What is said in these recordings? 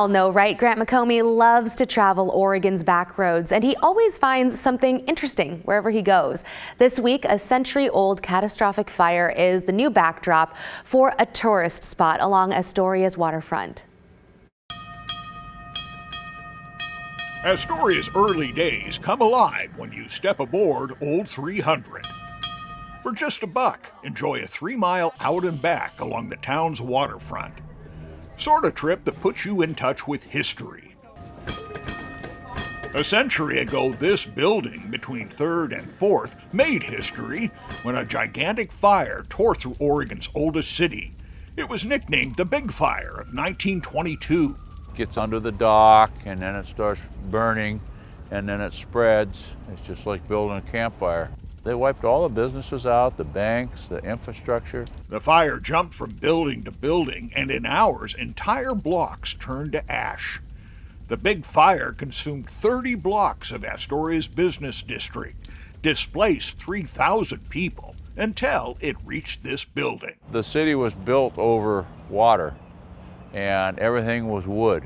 all know, right? Grant McComey loves to travel Oregon's back roads, and he always finds something interesting wherever he goes. This week, a century-old catastrophic fire is the new backdrop for a tourist spot along Astoria's waterfront. Astoria's early days come alive when you step aboard Old 300. For just $1, enjoy a 3-mile out and back along the town's waterfront. Sort of trip that puts you in touch with history. A century ago, this building between 3rd and 4th made history when a gigantic fire tore through Oregon's oldest city. It was nicknamed the Big Fire of 1922. Gets under the dock and then it starts burning and then it spreads. It's just like building a campfire. They wiped all the businesses out, the banks, the infrastructure. The fire jumped from building to building, and in hours, entire blocks turned to ash. The Big Fire consumed 30 blocks of Astoria's business district, displaced 3,000 people, until it reached this building. The city was built over water, and everything was wood,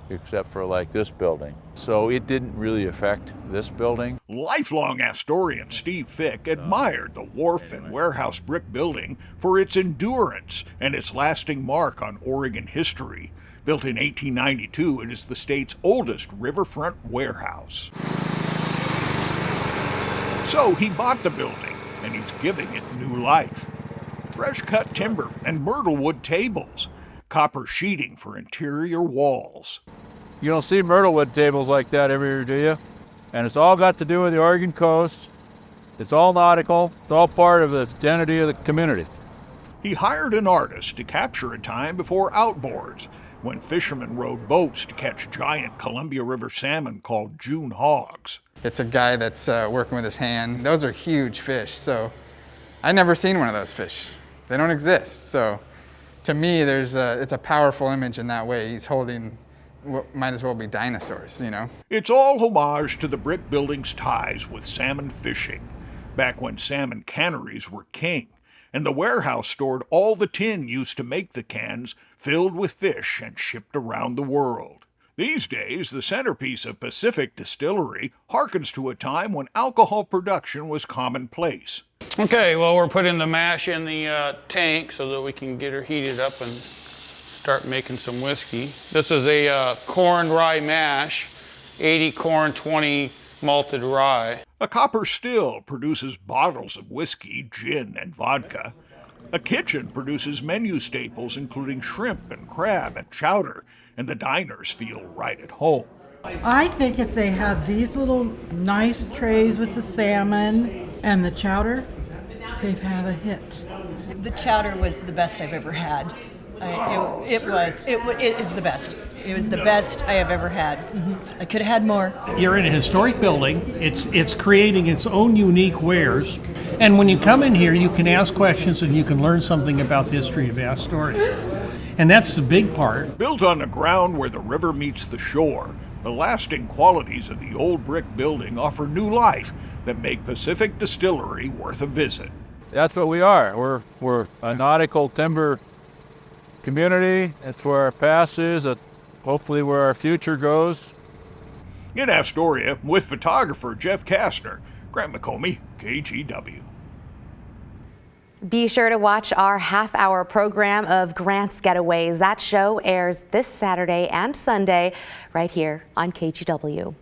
except for like this building. So it didn't really affect this building. Lifelong Astorian Steve Fick admired the wharf and warehouse brick building for its endurance and its lasting mark on Oregon history. Built in 1892, it is the state's oldest riverfront warehouse. So he bought the building, and he's giving it new life. Fresh-cut timber and myrtle wood tables, copper sheeting for interior walls. You don't see myrtle wood tables like that every year, do you? And it's all got to do with the Oregon coast. It's all nautical. It's all part of the identity of the community. He hired an artist to capture a time before outboards, when fishermen rowed boats to catch giant Columbia River salmon called June hogs. It's a guy that's working with his hands. Those are huge fish, so I've never seen one of those fish. They don't exist. So to me, it's a powerful image in that way. He's holding what might as well be dinosaurs, you know? It's all homage to the brick building's ties with salmon fishing, back when salmon canneries were king, and the warehouse stored all the tin used to make the cans filled with fish and shipped around the world. These days, the centerpiece of Pacific Distillery harkens to a time when alcohol production was commonplace. Okay, well, we're putting the mash in the tank so that we can get her heated up and start making some whiskey. This is a corn rye mash, 80 corn, 20 malted rye. A copper still produces bottles of whiskey, gin, and vodka. A kitchen produces menu staples including shrimp and crab and chowder, and the diners feel right at home. I think if they had these little nice trays with the salmon and the chowder, they've had a hit. The chowder was the best I've ever had. It is the best. It was the best I have ever had. I could have had more. You're in a historic building. It's creating its own unique wares. And when you come in here, you can ask questions and you can learn something about the history of Astoria. And that's the big part. Built on the ground where the river meets the shore, the lasting qualities of the old brick building offer new life that make Pacific Distillery worth a visit. That's what we are. We're a nautical timber community. It's where our past is, hopefully where our future goes. In Astoria, with photographer Jeff Kastner, Grant McComey, KGW. Be sure to watch our half-hour program of Grants Getaways. That show airs this Saturday and Sunday right here on KGW.